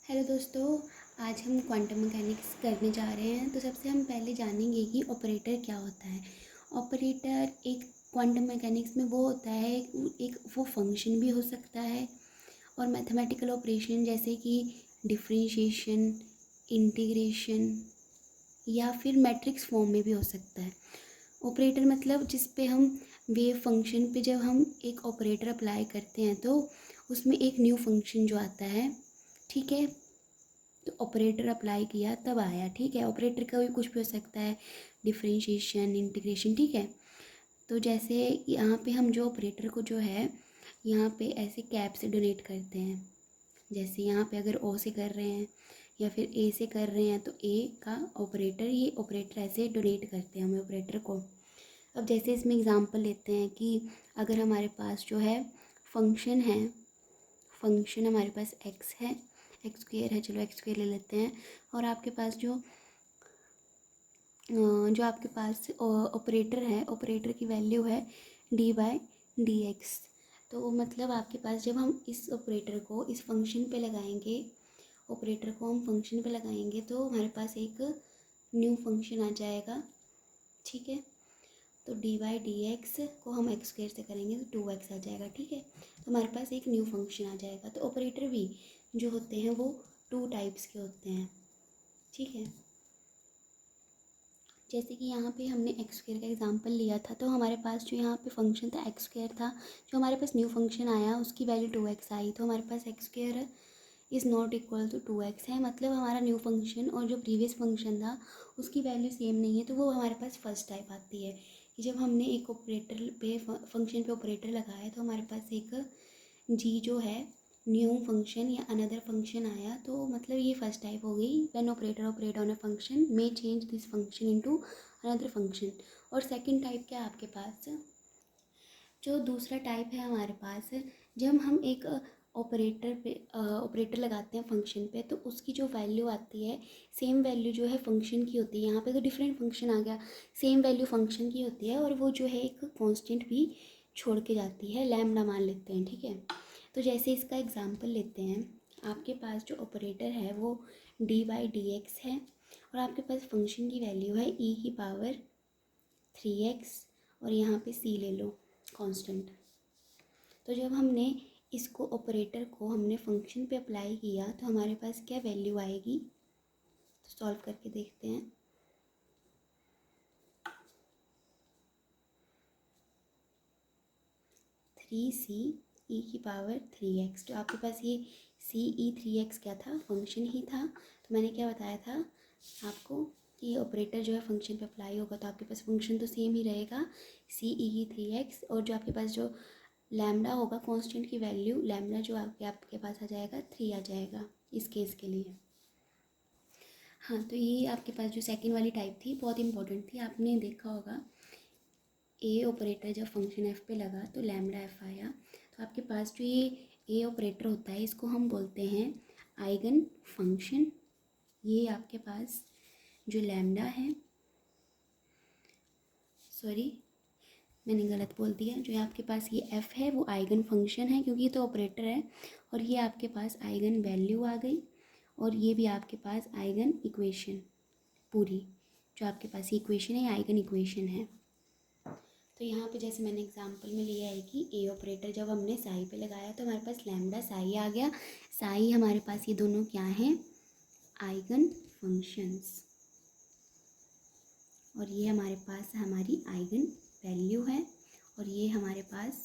Hello दोस्तों, आज हम क्वांटम मैकेनिक्स करने जा रहे हैं। तो सबसे हम पहले जानेंगे कि ऑपरेटर क्या होता है। ऑपरेटर एक क्वांटम मैकेनिक्स में वो होता है, एक वो फंक्शन भी हो सकता है और मैथमेटिकल ऑपरेशन जैसे कि डिफरेंशिएशन, इंटीग्रेशन या फिर मैट्रिक्स फॉर्म में भी हो सकता है। ऑपरेटर मतलब जिस पे हम वेव फंक्शन पे जब हम एक ऑपरेटर अप्लाई करते हैं तो उसमें एक न्यू फंक्शन जो आता है, ठीक है। तो ऑपरेटर अप्लाई किया तब आया, ठीक है। ऑपरेटर का भी कुछ भी हो सकता है, डिफरेंशिएशन, इंटीग्रेशन, ठीक है। तो जैसे यहाँ पे हम जो ऑपरेटर को जो है यहाँ पे ऐसे कैप से डोनेट करते हैं। जैसे यहाँ पे अगर ओ से कर रहे हैं या फिर ए से कर रहे हैं तो ए का ऑपरेटर, ये ऑपरेटर ऐसे डोनेट करते हैं हमें ऑपरेटर को। अब जैसे इसमें एग्जांपल लेते हैं कि अगर हमारे पास जो है फंक्शन है, फंक्शन हमारे पास एक्स है, एक्स स्क्वेयर है, चलो एक्स स्क्वेयर ले लेते हैं। और आपके पास जो आपके पास ऑपरेटर है, ऑपरेटर की वैल्यू है डी बाई डी एक्स। तो मतलब आपके पास जब हम इस ऑपरेटर को इस फंक्शन पे लगाएंगे, ऑपरेटर को हम फंक्शन पे लगाएंगे तो हमारे पास एक न्यू फंक्शन आ जाएगा, ठीक है। तो डी बाई डी एक्स को हम एक्स स्क्वेयर से करेंगे तो 2x आ जाएगा, ठीक है। तो हमारे पास एक न्यू फंक्शन आ जाएगा। तो ऑपरेटर भी जो होते हैं वो 2 टाइप्स के होते हैं, ठीक है। जैसे कि यहाँ पे हमने एक्स स्क्वेयर का एग्जांपल लिया था, तो हमारे पास जो यहाँ पे फंक्शन था एक्स स्क्वेयर था, जो हमारे पास न्यू फंक्शन आया उसकी वैल्यू 2x आई, तो हमारे पास x square is not equal to 2x है। मतलब हमारा न्यू फंक्शन और जो प्रीवियस फंक्शन था उसकी वैल्यू सेम नहीं है, तो वो हमारे पास फर्स्ट टाइप आती है कि जब हमने एक ऑपरेटर पे फंक्शन पे ऑपरेटर लगाया तो हमारे पास एक जी जो है न्यू फंक्शन या अनदर फंक्शन आया, तो मतलब ये फर्स्ट टाइप हो गई। When operator operate on a function may change this function into another function. और सेकंड टाइप क्या है आपके पास, जो दूसरा टाइप है हमारे पास, जब हम एक ऑपरेटर पे ऑपरेटर लगाते हैं फंक्शन पे तो उसकी जो वैल्यू आती है सेम वैल्यू जो है फंक्शन की होती है। यहाँ पे तो डिफरेंट फंक्शन आ गया, सेम वैल्यू फंक्शन की होती है और वो जो है एक कांस्टेंट भी छोड़ के जाती है, लैम्डा मान लेते हैं, ठीक है। तो जैसे इसका एग्जांपल लेते हैं, आपके पास जो ऑपरेटर है वो डी बाई डी एक्स है और आपके पास फंक्शन की वैल्यू है ई की पावर 3x और यहाँ पे सी ले लो कांस्टेंट। तो जब हमने इसको ऑपरेटर को हमने फंक्शन पे अप्लाई किया तो हमारे पास क्या वैल्यू आएगी, तो सॉल्व करके देखते हैं। थ्री सी ई की पावर 3x, तो आपके पास ये सी ई 3x क्या था, फंक्शन ही था। तो मैंने क्या बताया था आपको कि ऑपरेटर जो है फंक्शन पे अप्लाई होगा तो आपके पास फंक्शन तो सेम ही रहेगा, सी ई की 3x, और जो आपके पास जो लैम्डा होगा कांस्टेंट की वैल्यू लैम्डा जो आपके पास आ जाएगा 3 आ जाएगा इस केस के लिए। हाँ, तो ये आपके पास जो सेकंड वाली टाइप थी बहुत इंपॉर्टेंट थी, आपने देखा होगा ए ऑपरेटर जब फंक्शन एफ पे लगा तो लैम्डा एफ आया। तो आपके पास जो ये ए ऑपरेटर होता है इसको हम बोलते हैं आइगन फंक्शन। ये आपके पास जो लैम्डा है, सॉरी मैंने गलत बोल दिया, जो आपके पास ये एफ़ है वो आइगन फंक्शन है क्योंकि ये तो ऑपरेटर है, और ये आपके पास आइगन वैल्यू आ गई और ये भी आपके पास आइगन इक्वेशन, पूरी जो आपके पास इक्वेशन है आइगन इक्वेशन है। तो यहाँ पे जैसे मैंने एग्जांपल में लिया है कि ए ऑपरेटर जब हमने साई पे लगाया तो हमारे पास लैम्डा साई आ गया। साई हमारे पास ये दोनों क्या हैं, आइगन फंक्शंस, और ये हमारे पास हमारी आइगन वैल्यू है और ये हमारे पास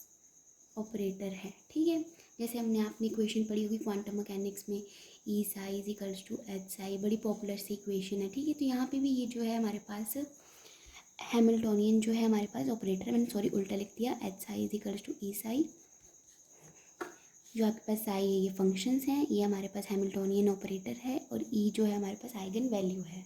ऑपरेटर है, ठीक है। जैसे हमने आपने इक्वेशन पढ़ी होगी क्वांटम मैकेनिक्स में, E psi is equals to H psi, बड़ी पॉपुलर सी इक्वेशन है, ठीक है। तो यहाँ पे भी ये जो है हमारे पास हैमिल्टोनियन जो है हमारे पास ऑपरेटर, मैंने सॉरी उल्टा लिख दिया, H psi is equals to E psi. जो आपके पास साई है ये फंक्शंस हैं, ये हमारे पास हैमिल्टोनियन ऑपरेटर है और ई जो है हमारे पास आइगन वैल्यू है।